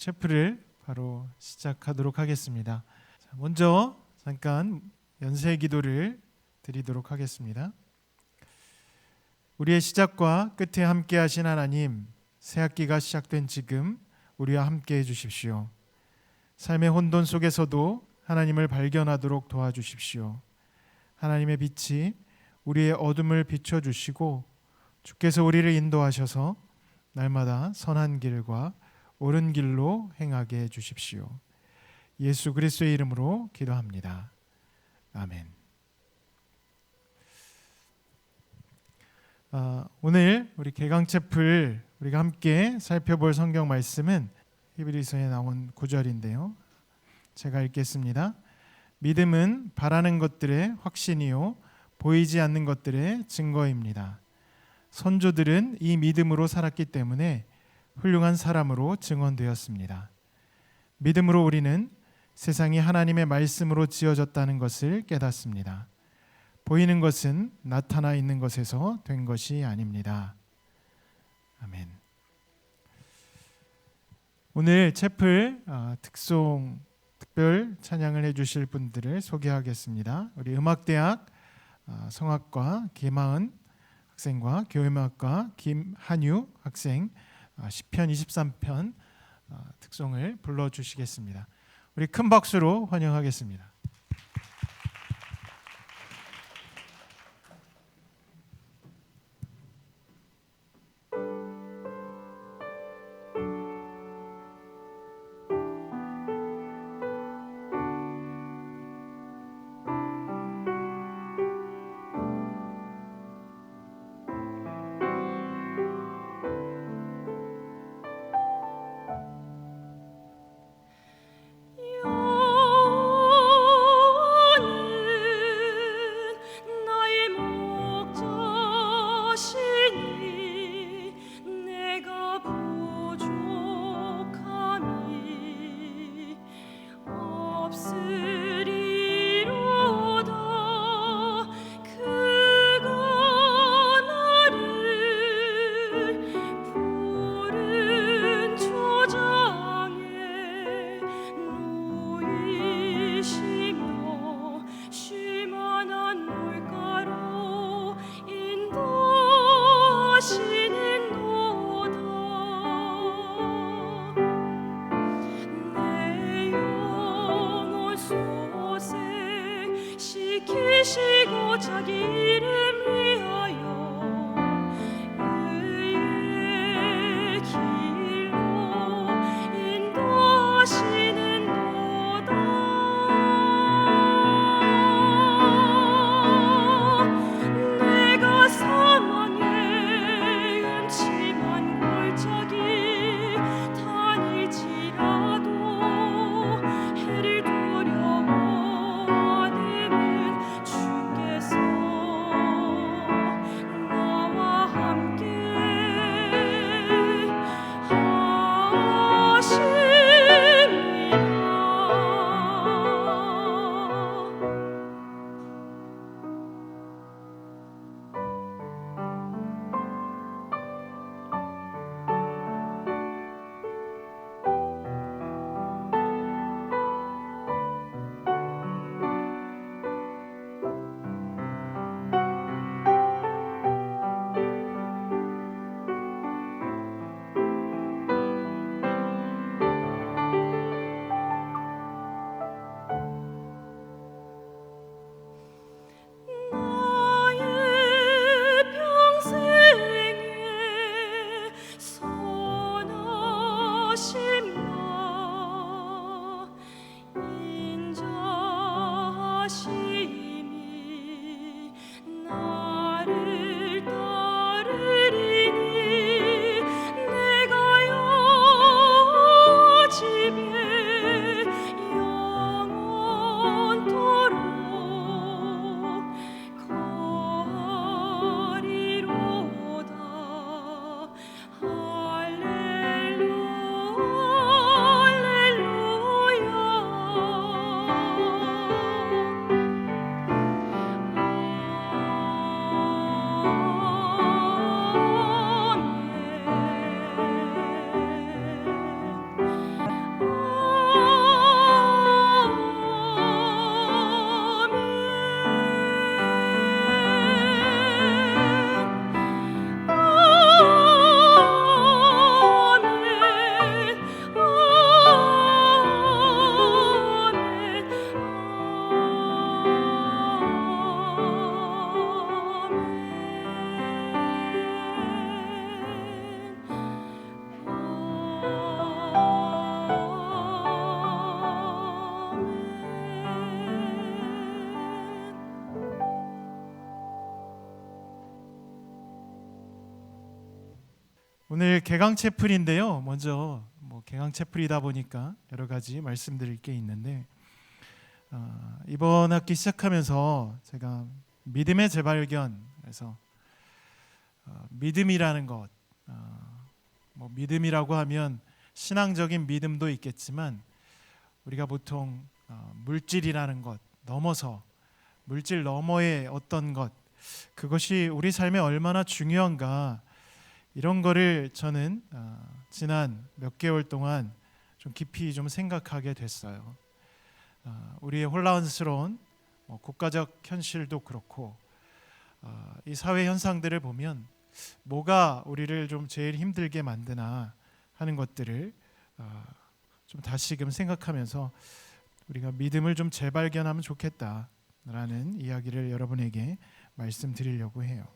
체프를 바로 시작하도록 하겠습니다. 먼저 잠깐 연세 기도를 드리도록 하겠습니다. 우리의 시작과 끝에 함께 하신 하나님, 새 학기가 시작된 지금 우리와 함께 해주십시오. 삶의 혼돈 속에서도 하나님을 발견하도록 도와주십시오. 하나님의 빛이 우리의 어둠을 비춰주시고 주께서 우리를 인도하셔서 날마다 선한 길과 옳은 길로 행하게 해주십시오. 예수 그리스도의 이름으로 기도합니다. 아멘. 오늘 우리 개강체플 우리가 함께 살펴볼 성경 말씀은 히브리서에 나온 구절인데요. 제가 읽겠습니다. 믿음은 바라는 것들의 확신이요 보이지 않는 것들의 증거입니다. 선조들은 이 믿음으로 살았기 때문에 훌륭한 사람으로 증언되었습니다. 믿음으로 우리는 세상이 하나님의 말씀으로 지어졌다는 것을 깨닫습니다. 보이는 것은 나타나 있는 것에서 된 것이 아닙니다. 아멘. 오늘 채플 특송 특별 찬양을 해주실 분들을 소개하겠습니다. 우리 음악대학 성악과 김하은 학생과 교회음악과 김한유 학생 시편 23편 특송을 불러주시겠습니다. 우리 큰 박수로 환영하겠습니다. 시키시고 자기 이름 위하여 의의 길로 인도하시는도다. 내가 사망의 음침한 골짜기 다닐지라도 해를 두려워 주께서 오늘 개강 채플인데요. 먼저 개강 채플이다 보니까 여러 가지 말씀드릴 게 있는데 이번 학기 시작하면서 제가 믿음의 재발견에서 믿음이라는 것, 믿음이라고 하면 신앙적인 믿음도 있겠지만 우리가 보통 물질이라는 것 넘어서 물질 너머의 어떤 것, 그것이 우리 삶에 얼마나 중요한가, 이런 거를 저는 지난 몇 개월 동안 좀 깊이 좀 생각하게 됐어요. 우리의 혼란스러운 국가적 현실도 그렇고 이 사회 현상들을 보면 뭐가 우리를 좀 제일 힘들게 만드나 하는 것들을 좀 다시금 생각하면서 우리가 믿음을 좀 재발견하면 좋겠다라는 이야기를 여러분에게 말씀드리려고 해요.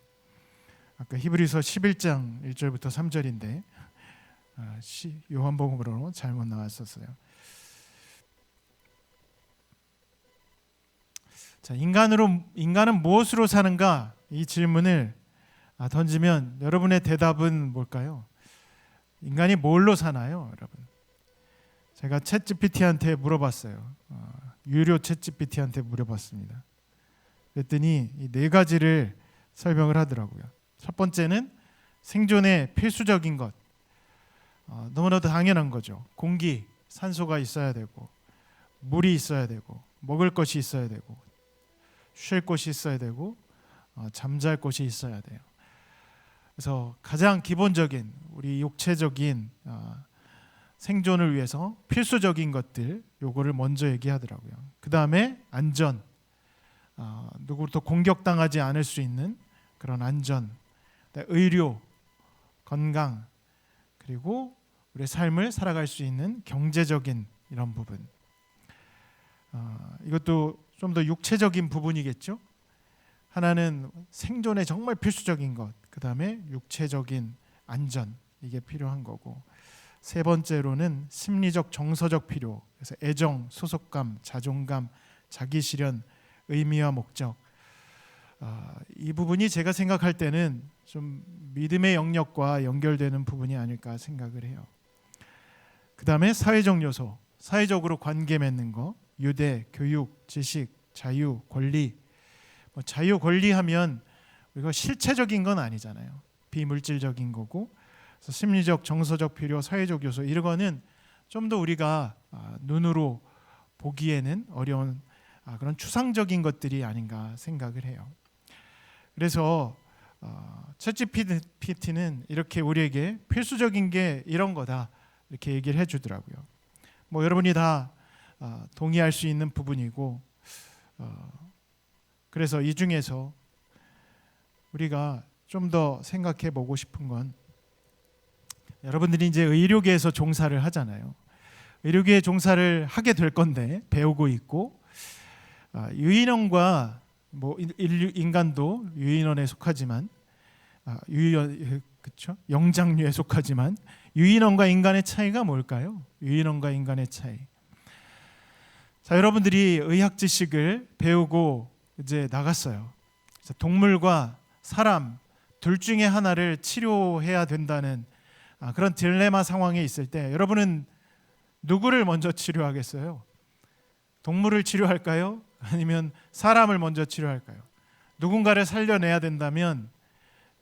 아까 히브리서 11장 1절부터 3절인데 요한복음으로 잘못 나왔었어요. 자, 인간은 무엇으로 사는가? 이 질문을 던지면 여러분의 대답은 뭘까요? 인간이 뭘로 사나요, 여러분? 제가 챗GPT한테 물어봤어요. 유료 챗GPT한테 물어봤습니다. 그랬더니 이 네 가지를 설명을 하더라고요. 첫 번째는 생존의 필수적인 것, 너무나도 당연한 거죠. 공기, 산소가 있어야 되고, 물이 있어야 되고, 먹을 것이 있어야 되고, 쉴 곳이 있어야 되고, 잠잘 곳이 있어야 돼요. 그래서 가장 기본적인 우리 육체적인 생존을 위해서 필수적인 것들, 요거를 먼저 얘기하더라고요. 그 다음에 안전, 누구로부터 공격당하지 않을 수 있는 그런 안전, 의료, 건강, 그리고 우리의 삶을 살아갈 수 있는 경제적인 이런 부분. 이것도 좀 더 육체적인 부분이겠죠. 하나는 생존에 정말 필수적인 것, 그 다음에 육체적인 안전, 이게 필요한 거고, 세 번째로는 심리적 정서적 필요, 그래서 애정, 소속감, 자존감, 자기 실현, 의미와 목적. 이 부분이 제가 생각할 때는 좀 믿음의 영역과 연결되는 부분이 아닐까 생각을 해요. 그 다음에 사회적 요소, 사회적으로 관계 맺는 거, 유대, 교육, 지식, 자유, 권리. 자유, 권리하면 이거 실체적인 건 아니잖아요. 비물질적인 거고, 그래서 심리적, 정서적 필요, 사회적 요소, 이런 거는 좀 더 우리가 눈으로 보기에는 어려운 그런 추상적인 것들이 아닌가 생각을 해요. 그래서 챗GPT는 이렇게 우리에게 필수적인 게 이런 거다, 이렇게 얘기를 해주더라고요. 여러분이 다 동의할 수 있는 부분이고, 그래서 이 중에서 우리가 좀 더 생각해 보고 싶은 건, 여러분들이 이제 의료계에서 종사를 하잖아요. 의료계에 종사를 하게 될 건데 배우고 있고, 유인원과 인간도 유인원에 속하지만 그렇죠? 영장류에 속하지만 유인원과 인간의 차이가 뭘까요? 유인원과 인간의 차이. 자, 여러분들이 의학 지식을 배우고 이제 나갔어요. 동물과 사람 둘 중에 하나를 치료해야 된다는 그런 딜레마 상황에 있을 때 여러분은 누구를 먼저 치료하겠어요? 동물을 치료할까요? 아니면 사람을 먼저 치료할까요? 누군가를 살려내야 된다면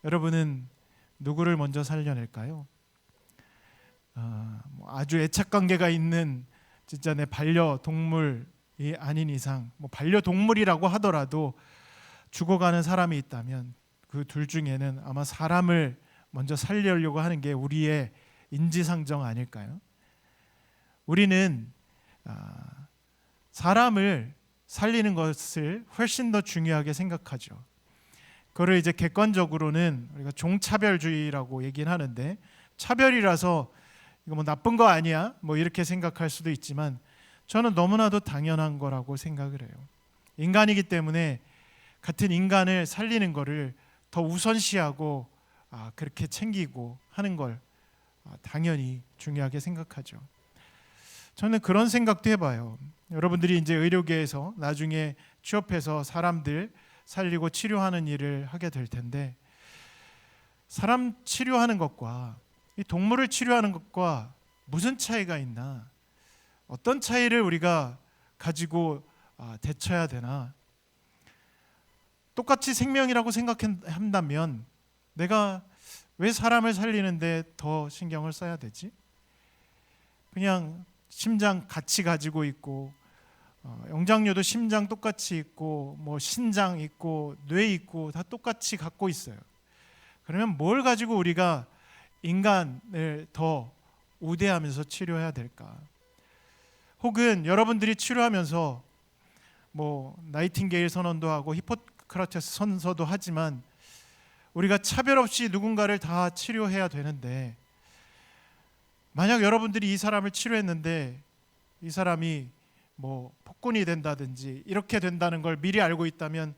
여러분은 누구를 먼저 살려낼까요? 아주 애착 관계가 있는 진짜 내 반려동물이 아닌 이상, 반려동물이라고 하더라도 죽어가는 사람이 있다면 그 둘 중에는 아마 사람을 먼저 살리려고 하는 게 우리의 인지상정 아닐까요? 우리는 사람을 살리는 것을 훨씬 더 중요하게 생각하죠. 그거를 이제 객관적으로는 우리가 종차별주의라고 얘기는 하는데, 차별이라서 이거 나쁜 거 아니야? 이렇게 생각할 수도 있지만 저는 너무나도 당연한 거라고 생각을 해요. 인간이기 때문에 같은 인간을 살리는 거를 더 우선시하고 그렇게 챙기고 하는 걸 당연히 중요하게 생각하죠. 저는 그런 생각도 해봐요. 여러분들이 이제 의료계에서 나중에 취업해서 사람들 살리고 치료하는 일을 하게 될 텐데, 사람 치료하는 것과 이 동물을 치료하는 것과 무슨 차이가 있나? 어떤 차이를 우리가 가지고 대처해야 되나? 똑같이 생명이라고 생각한다면 내가 왜 사람을 살리는데 더 신경을 써야 되지? 그냥 심장 같이 가지고 있고 영장류도 심장 똑같이 있고 뭐 신장 있고 뇌 있고 다 똑같이 갖고 있어요. 그러면 뭘 가지고 우리가 인간을 더 우대하면서 치료해야 될까? 혹은 여러분들이 치료하면서 뭐 나이팅게일 선언도 하고 히포크라테스 선서도 하지만 우리가 차별 없이 누군가를 다 치료해야 되는데 만약 여러분들이 이 사람을 치료했는데 이 사람이 뭐 폭군이 된다든지 이렇게 된다는 걸 미리 알고 있다면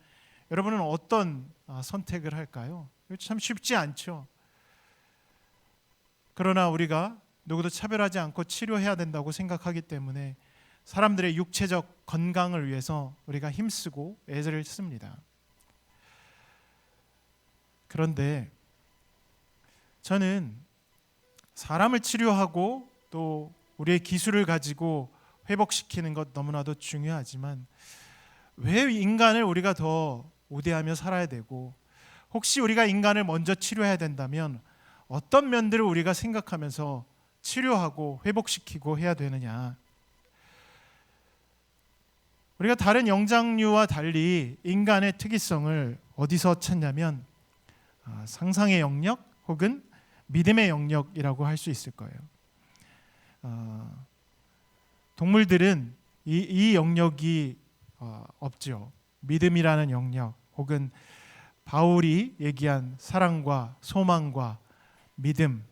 여러분은 어떤 선택을 할까요? 참 쉽지 않죠. 그러나 우리가 누구도 차별하지 않고 치료해야 된다고 생각하기 때문에 사람들의 육체적 건강을 위해서 우리가 힘쓰고 애를 씁니다. 그런데 저는 사람을 치료하고 또 우리의 기술을 가지고 회복시키는 것 너무나도 중요하지만 왜 인간을 우리가 더 우대하며 살아야 되고 혹시 우리가 인간을 먼저 치료해야 된다면 어떤 면들을 우리가 생각하면서 치료하고 회복시키고 해야 되느냐? 우리가 다른 영장류와 달리 인간의 특이성을 어디서 찾냐면 상상의 영역 혹은 믿음의 영역이라고 할 수 있을 거예요. 동물들은 이 영역이 없죠. 믿음이라는 영역 혹은 바울이 얘기한 사랑과 소망과 믿음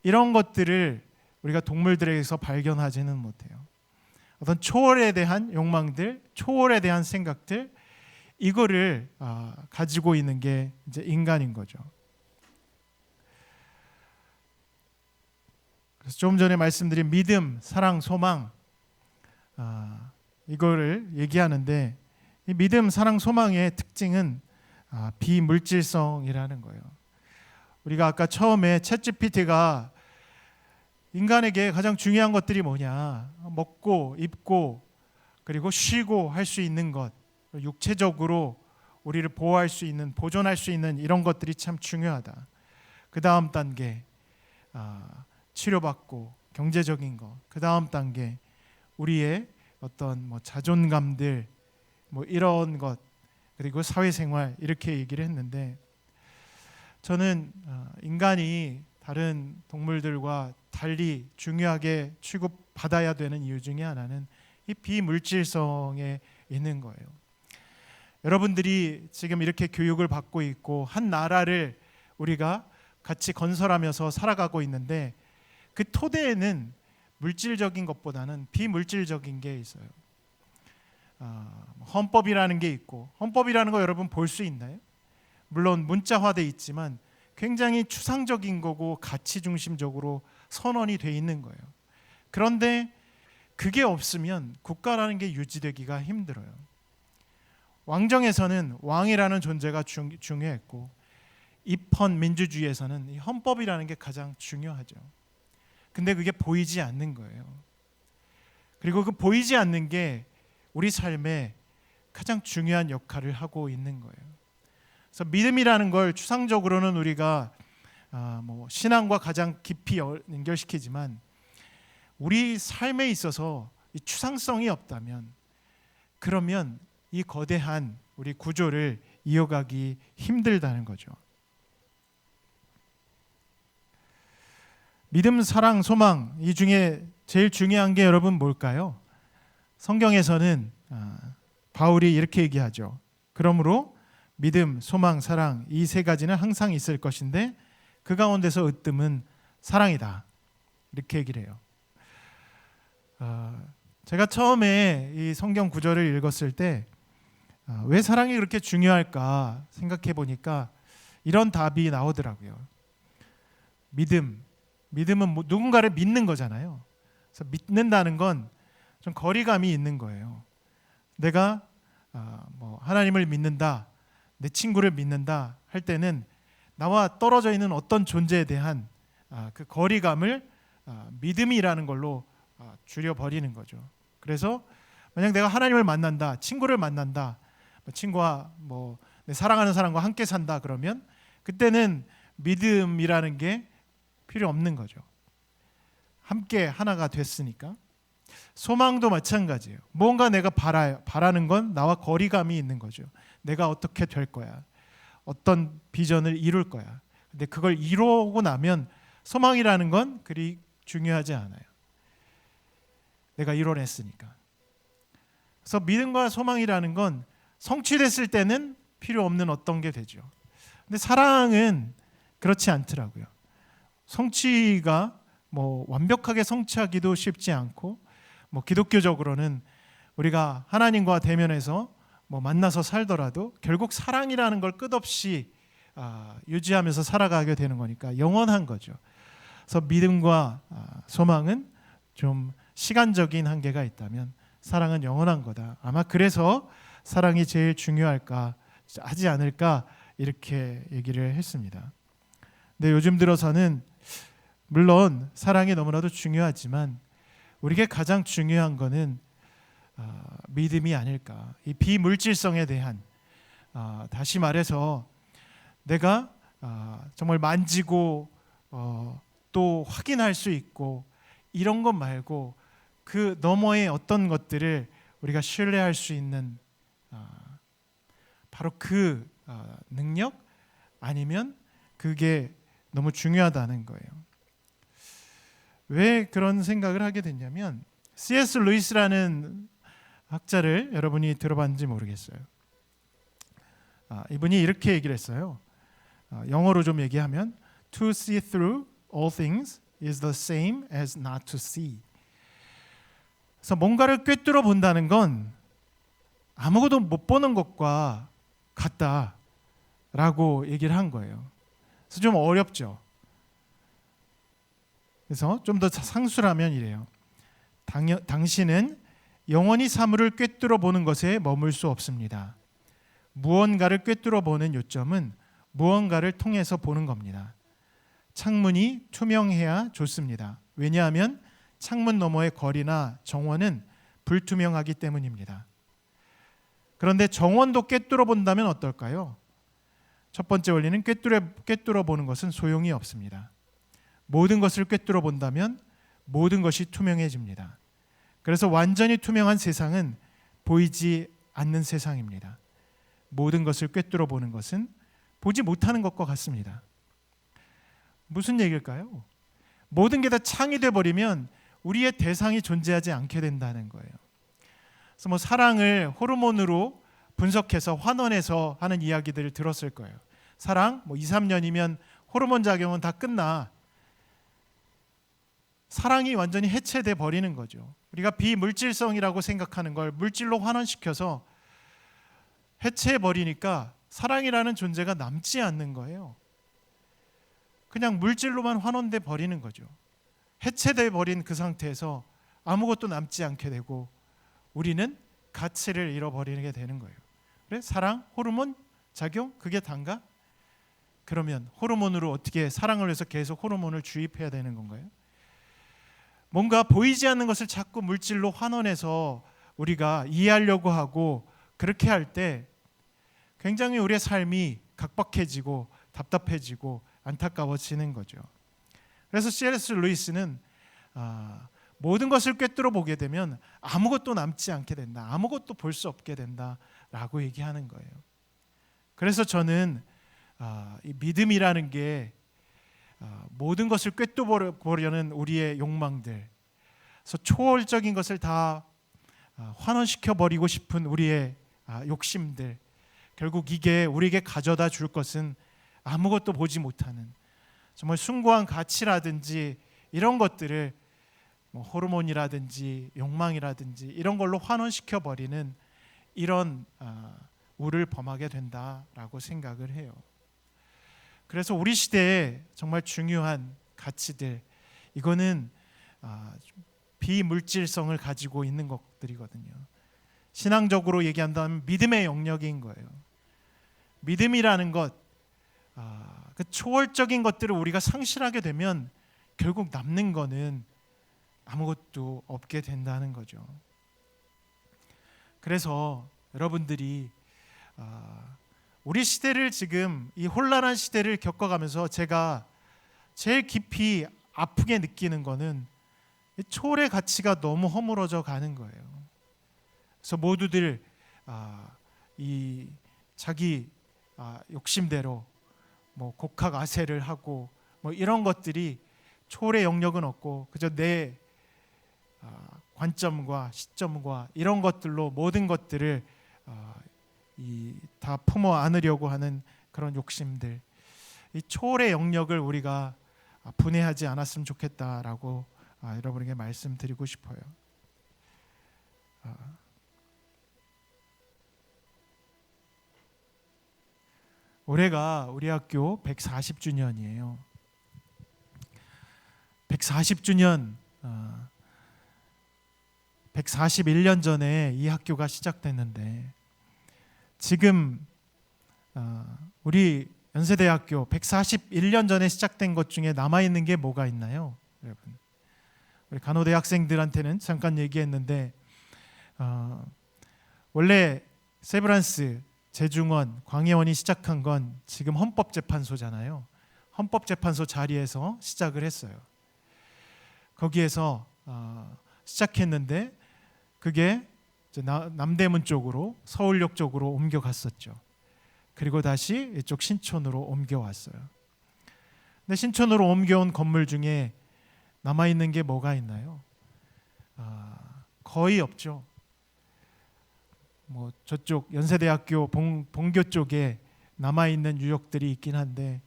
이런 것들을 우리가 동물들에게서 발견하지는 못해요. 어떤 초월에 대한 욕망들, 초월에 대한 생각들 이거를 가지고 있는 게 이제 인간인 거죠. 그래서 좀 전에 말씀드린 믿음, 사랑, 소망 이거를 얘기하는데 이 믿음, 사랑, 소망의 특징은 비물질성이라는 거예요. 우리가 아까 처음에 챗GPT가 인간에게 가장 중요한 것들이 뭐냐? 먹고 입고 그리고 쉬고 할 수 있는 것, 육체적으로 우리를 보호할 수 있는, 보존할 수 있는 이런 것들이 참 중요하다. 그 다음 단계 치료받고 경제적인 것. 그 다음 단계 우리의 어떤 뭐 자존감들, 뭐 이런 것 그리고 사회생활 이렇게 얘기를 했는데 저는 인간이 다른 동물들과 달리 중요하게 취급받아야 되는 이유 중에 하나는 이 비물질성에 있는 거예요. 여러분들이 지금 이렇게 교육을 받고 있고 한 나라를 우리가 같이 건설하면서 살아가고 있는데 그 토대에는 물질적인 것보다는 비물질적인 게 있어요. 헌법이라는 게 있고 헌법이라는 거 여러분 볼 수 있나요? 물론 문자화돼 있지만 굉장히 추상적인 거고 가치 중심적으로 선언이 돼 있는 거예요. 그런데 그게 없으면 국가라는 게 유지되기가 힘들어요. 왕정에서는 왕이라는 존재가 중요했고 입헌 민주주의에서는 이 헌법이라는 게 가장 중요하죠. 근데 그게 보이지 않는 거예요. 그리고 그 보이지 않는 게 우리 삶에 가장 중요한 역할을 하고 있는 거예요. 그래서 믿음이라는 걸 추상적으로는 우리가 뭐 신앙과 가장 깊이 연결시키지만 우리 삶에 있어서 이 추상성이 없다면 그러면 이 거대한 우리 구조를 이어가기 힘들다는 거죠. 믿음, 사랑, 소망 이 중에 제일 중요한 게 여러분 뭘까요? 성경에서는 바울이 이렇게 얘기하죠. 그러므로 믿음, 소망, 사랑 이 세 가지는 항상 있을 것인데 그 가운데서 으뜸은 사랑이다. 이렇게 얘기를 해요. 제가 처음에 이 성경 구절을 읽었을 때 왜 사랑이 그렇게 중요할까 생각해 보니까 이런 답이 나오더라고요. 믿음은 누군가를 믿는 거잖아요. 그래서 믿는다는 건 좀 거리감이 있는 거예요. 내가 뭐 하나님을 믿는다, 내 친구를 믿는다 할 때는 나와 떨어져 있는 어떤 존재에 대한 그 거리감을 믿음이라는 걸로 줄여버리는 거죠. 그래서 만약 내가 하나님을 만난다, 친구를 만난다, 친구와 내 사랑하는 사람과 함께 산다 그러면 그때는 믿음이라는 게 필요 없는 거죠. 함께 하나가 됐으니까. 소망도 마찬가지예요. 뭔가 내가 바라는 건 나와 거리감이 있는 거죠. 내가 어떻게 될 거야, 어떤 비전을 이룰 거야. 근데 그걸 이루고 나면 소망이라는 건 그리 중요하지 않아요. 내가 이뤄냈으니까. 그래서 믿음과 소망이라는 건 성취됐을 때는 필요 없는 어떤 게 되죠. 근데 사랑은 그렇지 않더라고요. 성취가 완벽하게 성취하기도 쉽지 않고, 기독교적으로는 우리가 하나님과 대면해서 만나서 살더라도 결국 사랑이라는 걸 끝없이 유지하면서 살아가게 되는 거니까 영원한 거죠. 그래서 믿음과 소망은 좀 시간적인 한계가 있다면 사랑은 영원한 거다. 아마 그래서 사랑이 제일 중요할까 하지 않을까 이렇게 얘기를 했습니다. 근데 요즘 들어서는 물론 사랑이 너무나도 중요하지만 우리에게 가장 중요한 거는 믿음이 아닐까. 이 비물질성에 대한, 다시 말해서 내가 정말 만지고 또 확인할 수 있고 이런 것 말고 그 너머의 어떤 것들을 우리가 신뢰할 수 있는 바로 그 능력 아니면 그게 너무 중요하다는 거예요. 왜 그런 생각을 하게 됐냐면 C.S. 루이스라는 학자를 여러분이 들어봤는지 모르겠어요. 이분이 이렇게 얘기를 했어요. 영어로 좀 얘기하면 To see through all things is the same as not to see. 그래서 뭔가를 꿰뚫어 본다는 건 아무것도 못 보는 것과 같다라고 얘기를 한 거예요. 그래서 좀 어렵죠. 그래서 좀 더 상술하면 이래요. 당신은 영원히 사물을 꿰뚫어 보는 것에 머물 수 없습니다. 무언가를 꿰뚫어 보는 요점은 무언가를 통해서 보는 겁니다. 창문이 투명해야 좋습니다. 왜냐하면 창문 너머의 거리나 정원은 불투명하기 때문입니다. 그런데 정원도 꿰뚫어 본다면 어떨까요? 첫 번째 원리는 꿰뚫어 보는 것은 소용이 없습니다. 모든 것을 꿰뚫어 본다면 모든 것이 투명해집니다. 그래서 완전히 투명한 세상은 보이지 않는 세상입니다. 모든 것을 꿰뚫어 보는 것은 보지 못하는 것과 같습니다. 무슨 얘기일까요? 모든 게 다 창이 돼 버리면 우리의 대상이 존재하지 않게 된다는 거예요. 그래서 사랑을 호르몬으로 분석해서 환원해서 하는 이야기들을 들었을 거예요. 사랑 2, 3년이면 호르몬 작용은 다 끝나. 사랑이 완전히 해체돼 버리는 거죠. 우리가 비물질성이라고 생각하는 걸 물질로 환원시켜서 해체해 버리니까 사랑이라는 존재가 남지 않는 거예요. 그냥 물질로만 환원돼 버리는 거죠. 해체돼 버린 그 상태에서 아무것도 남지 않게 되고 우리는 가치를 잃어버리게 되는 거예요. 그래? 사랑, 호르몬 작용 그게 단가? 그러면 호르몬으로 어떻게 사랑을 위해서 계속 호르몬을 주입해야 되는 건가요? 뭔가 보이지 않는 것을 자꾸 물질로 환원해서 우리가 이해하려고 하고 그렇게 할 때 굉장히 우리의 삶이 각박해지고 답답해지고 안타까워지는 거죠. 그래서 C.S. 루이스는 모든 것을 꿰뚫어 보게 되면 아무것도 남지 않게 된다. 아무것도 볼 수 없게 된다라고 얘기하는 거예요. 그래서 저는 이 믿음이라는 게 모든 것을 꿰뚫어 보려는 우리의 욕망들, 그래서 초월적인 것을 다 환원시켜 버리고 싶은 우리의 욕심들, 결국 이게 우리에게 가져다 줄 것은 아무것도 보지 못하는 정말 숭고한 가치라든지 이런 것들을 호르몬이라든지 욕망이라든지 이런 걸로 환원시켜 버리는 이런 우를 범하게 된다라고 생각을 해요. 그래서 우리 시대에 정말 중요한 가치들, 이거는 비물질성을 가지고 있는 것들이거든요. 신앙적으로 얘기한다면 믿음의 영역인 거예요. 믿음이라는 것, 그 초월적인 것들을 우리가 상실하게 되면 결국 남는 거는 아무것도 없게 된다는 거죠. 그래서 여러분들이 우리 시대를 지금 이 혼란한 시대를 겪어가면서 제가 제일 깊이 아프게 느끼는 거는 초월의 가치가 너무 허물어져 가는 거예요. 그래서 모두들 이 자기 욕심대로 뭐 곡학 아세를 하고 뭐 이런 것들이 초월의 영역은 없고 그저 내 관점과 시점과 이런 것들로 모든 것들을 다 품어 안으려고 하는 그런 욕심들, 이 초월의 영역을 우리가 분해하지 않았으면 좋겠다라고 여러분에게 말씀드리고 싶어요. 올해가 우리 학교 140주년이에요. 140주년, 141년 전에 이 학교가 시작됐는데 지금 우리 연세대학교 141년 전에 시작된 것 중에 남아있는 게 뭐가 있나요? 여러분, 우리 간호대 학생들한테는 잠깐 얘기했는데 원래 세브란스, 재중원, 광해원이 시작한 건 지금 헌법재판소잖아요. 헌법재판소 자리에서 시작을 했어요. 거기에서 시작했는데 그게 이제 남대문 쪽으로, 서울역 쪽으로 옮겨갔었죠. 그리고 다시 이쪽 신촌으로 옮겨왔어요. 근데 신촌으로 옮겨온 건물 중에 남아있는 게 뭐가 있나요? 거의 없죠. 뭐 저쪽 연세대학교 본교 쪽에 남아있는 유적들이 있긴 한데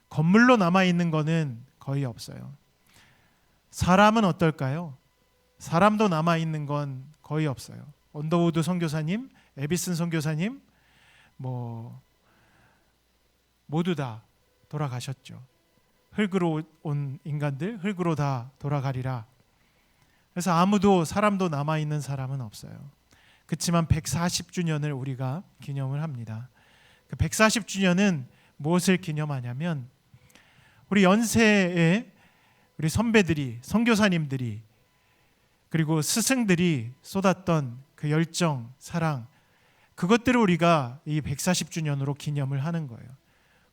건물로 남아있는 거는 거의 없어요. 사람은 어떨까요? 사람도 남아있는 건 거의 없어요. 언더우드 선교사님, 에비슨 선교사님 뭐 모두 다 돌아가셨죠. 흙으로 온 인간들 흙으로 다 돌아가리라. 그래서 아무도 사람도 남아있는 사람은 없어요. 그렇지만 140주년을 우리가 기념을 합니다. 그 140주년은 무엇을 기념하냐면 우리 연세에 우리 선배들이, 선교사님들이 그리고 스승들이 쏟았던 그 열정, 사랑, 그것들을 우리가 이 140주년으로 기념을 하는 거예요.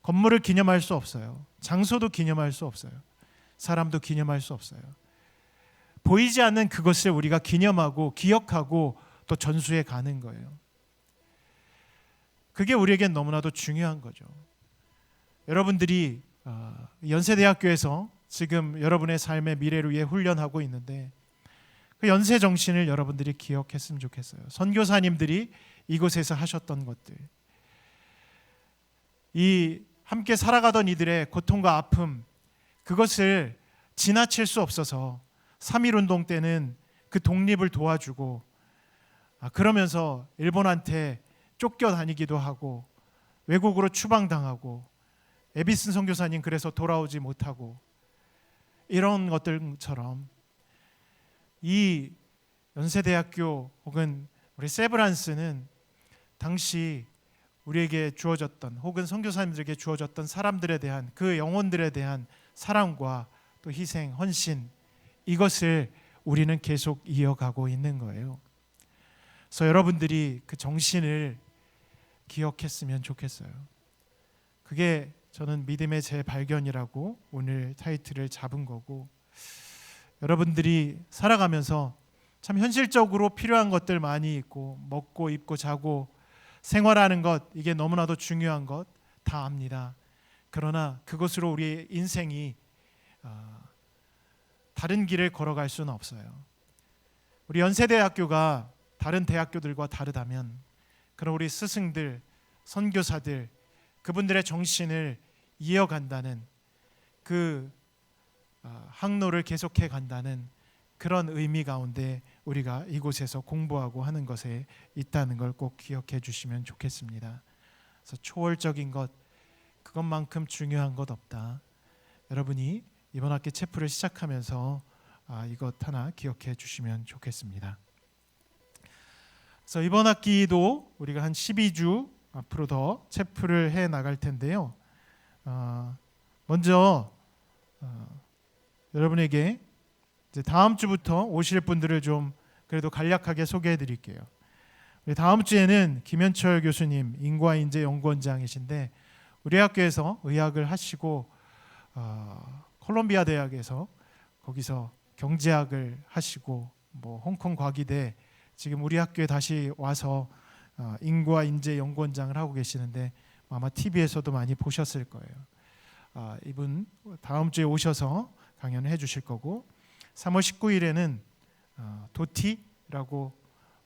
건물을 기념할 수 없어요. 장소도 기념할 수 없어요. 사람도 기념할 수 없어요. 보이지 않는 그것을 우리가 기념하고 기억하고 또 전수해 가는 거예요. 그게 우리에겐 너무나도 중요한 거죠. 여러분들이 연세대학교에서 지금 여러분의 삶의 미래를 위해 훈련하고 있는데 그 연세 정신을 여러분들이 기억했으면 좋겠어요. 선교사님들이 이곳에서 하셨던 것들, 이 함께 살아가던 이들의 고통과 아픔, 그것을 지나칠 수 없어서 3.1운동 때는 그 독립을 도와주고 그러면서 일본한테 쫓겨다니기도 하고 외국으로 추방당하고 에비슨 선교사님 그래서 돌아오지 못하고 이런 것들처럼 이 연세대학교 혹은 우리 세브란스는 당시 우리에게 주어졌던 혹은 선교사님들에게 주어졌던 사람들에 대한 그 영혼들에 대한 사랑과 또 희생, 헌신, 이것을 우리는 계속 이어가고 있는 거예요. 그래서 여러분들이 그 정신을 기억했으면 좋겠어요. 그게 저는 믿음의 재발견이라고 오늘 타이틀을 잡은 거고, 여러분들이 살아가면서 참 현실적으로 필요한 것들 많이 있고 먹고 입고 자고 생활하는 것, 이게 너무나도 중요한 것 다 압니다. 그러나 그것으로 우리의 인생이 다른 길을 걸어갈 수는 없어요. 우리 연세대학교가 다른 대학교들과 다르다면 그럼 우리 스승들, 선교사들, 그분들의 정신을 이어간다는 그 항로를 계속해 간다는 그런 의미 가운데 우리가 이곳에서 공부하고 하는 것에 있다는 걸 꼭 기억해 주시면 좋겠습니다. 그래서 초월적인 것, 그것만큼 중요한 것 없다. 여러분이 이번 학기 체프를 시작하면서 이것 하나 기억해 주시면 좋겠습니다. 그래서 이번 학기도 우리가 한 12주 앞으로 더 체프를 해 나갈 텐데요. 먼저 여러분에게 이제 다음 주부터 오실 분들을 좀 그래도 간략하게 소개해 드릴게요. 다음 주에는 김현철 교수님 인과인재연구원장이신데 우리 학교에서 의학을 하시고 콜롬비아 대학에서 거기서 경제학을 하시고 뭐 홍콩 과기대 지금 우리 학교에 다시 와서 인과인재연구원장을 하고 계시는데 아마 TV에서도 많이 보셨을 거예요. 이분 다음 주에 오셔서 강연을 해주실 거고 3월 19일에는 도티라고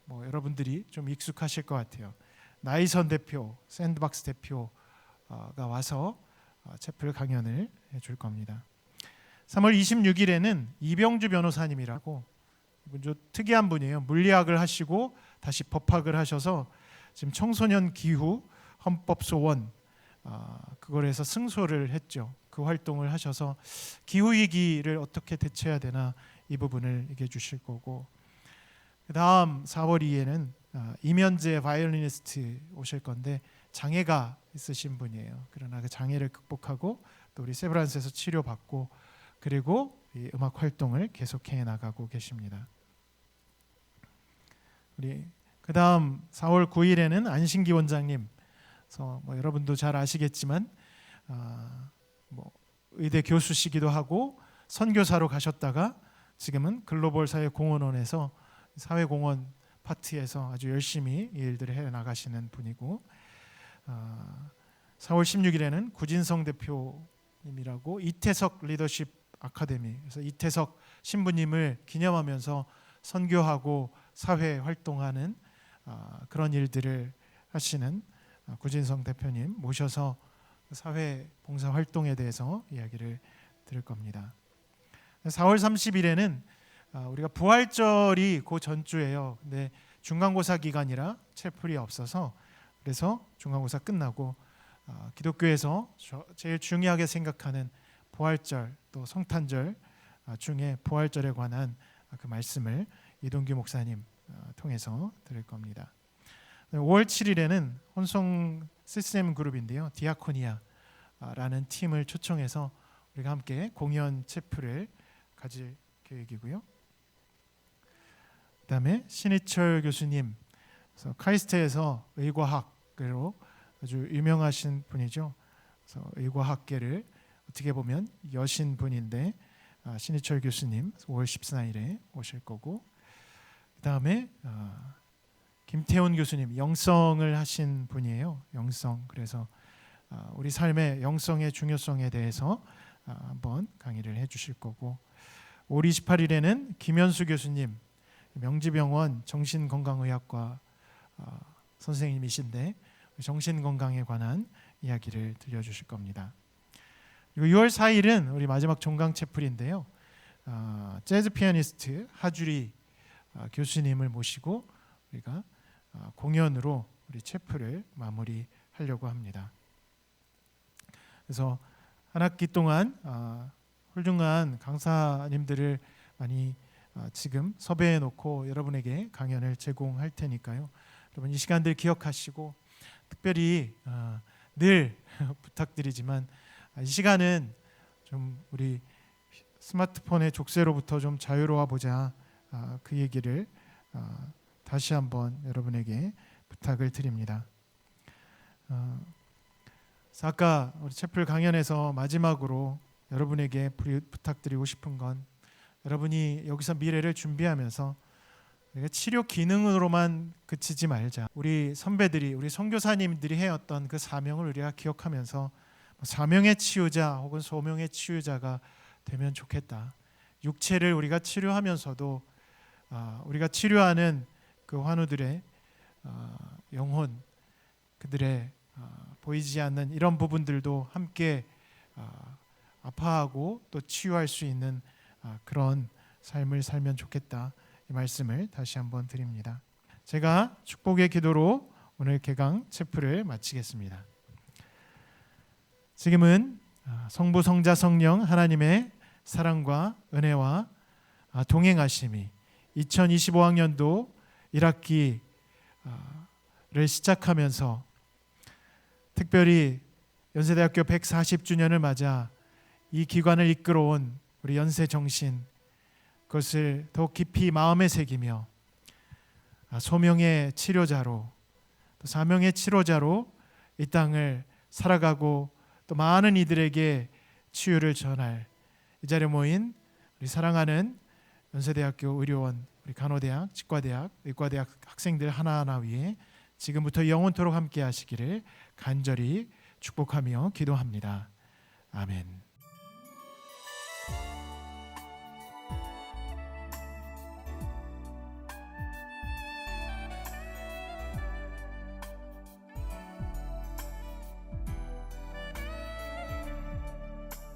뭐 여러분들이 좀 익숙하실 것 같아요. 나이선 대표, 샌드박스 대표가 와서 채플 강연을 해줄 겁니다. 3월 26일에는 이병주 변호사님이라고 이분 좀 특이한 분이에요. 물리학을 하시고 다시 법학을 하셔서 지금 청소년 기후 헌법소원 그걸 해서 승소를 했죠. 그 활동을 하셔서 기후 위기를 어떻게 대처해야 되나 이 부분을 얘기해 주실 거고 그다음 4월 2일에는 이면재 바이올리니스트 오실 건데 장애가 있으신 분이에요. 그러나 그 장애를 극복하고 또 우리 세브란스에서 치료받고 그리고 이 음악 활동을 계속해 나가고 계십니다. 우리 그다음 4월 9일에는 안신기 원장님, 그래서 뭐 여러분도 잘 아시겠지만 뭐 의대 교수시기도 하고 선교사로 가셨다가 지금은 글로벌 사회 공헌원에서 사회공헌 파트에서 아주 열심히 이 일들을 해 나가시는 분이고 4월 16일에는 구진성 대표님이라고 이태석 리더십 아카데미 그래서 이태석 신부님을 기념하면서 선교하고 사회 활동하는 그런 일들을 하시는 구진성 대표님 모셔서 사회 봉사 활동에 대해서 이야기를 들을 겁니다. 4월 30일에는 우리가 부활절이 그 전주예요. 근데 중간고사 기간이라 채플이 없어서 그래서 중간고사 끝나고 기독교에서 제일 중요하게 생각하는 부활절 또 성탄절 중에 부활절에 관한 그 말씀을 이동규 목사님 통해서 들을 겁니다. 5월 7일에는 혼성 CCM 그룹인데요. 디아코니아라는 팀을 초청해서 우리가 함께 공연 채플을 가질 계획이고요. 그다음에 신희철 교수님, 그래서 카이스트에서 의과학계로 아주 유명하신 분이죠. 그래서 의과학계를 어떻게 보면 여신 분인데 신희철 교수님 5월 14일에 오실 거고, 그다음에 김태훈 교수님 영성을 하신 분이에요. 영성. 그래서 우리 삶의 영성의 중요성에 대해서 한번 강의를 해주실 거고, 5월 28일에는 김현수 교수님 명지병원 정신건강의학과 선생님이신데 정신건강에 관한 이야기를 들려주실 겁니다. 그리고 6월 4일은 우리 마지막 종강 채플인데요. 재즈 피아니스트 하주리 교수님을 모시고 우리가 공연으로 우리 채플을 마무리하려고 합니다. 그래서 한 학기 동안 훌륭한 강사님들을 많이 지금 섭외해 놓고 여러분에게 강연을 제공할 테니까요. 여러분 이 시간들 기억하시고 특별히 늘 부탁드리지만 이 시간은 좀 우리 스마트폰의 족쇄로부터 좀 자유로워 보자 그 얘기를 다시 한번 여러분에게 부탁을 드립니다. 아까 우리 채플 강연에서 마지막으로 여러분에게 부탁드리고 싶은 건 여러분이 여기서 미래를 준비하면서 우리가 치료 기능으로만 그치지 말자. 우리 선배들이 우리 선교사님들이 해왔던 그 사명을 우리가 기억하면서 사명의 치유자 혹은 소명의 치유자가 되면 좋겠다. 육체를 우리가 치료하면서도 우리가 치료하는 그 환우들의 영혼, 그들의 보이지 않는 이런 부분들도 함께 아파하고 또 치유할 수 있는 그런 삶을 살면 좋겠다. 이 말씀을 다시 한번 드립니다. 제가 축복의 기도로 오늘 개강 채플을 마치겠습니다. 지금은 성부, 성자, 성령 하나님의 사랑과 은혜와 동행하심이 2025학년도 1학기를 시작하면서 특별히 연세대학교 140주년을 맞아 이 기관을 이끌어온 우리 연세 정신, 그것을 더욱 깊이 마음에 새기며 소명의 치료자로, 또 사명의 치료자로 이 땅을 살아가고 또 많은 이들에게 치유를 전할 이 자리에 모인 우리 사랑하는 연세대학교 의료원, 우리 간호대학, 치과대학, 의과대학 학생들 하나하나 위에 지금부터 영원토록 함께 하시기를 간절히 축복하며 기도합니다. 아멘.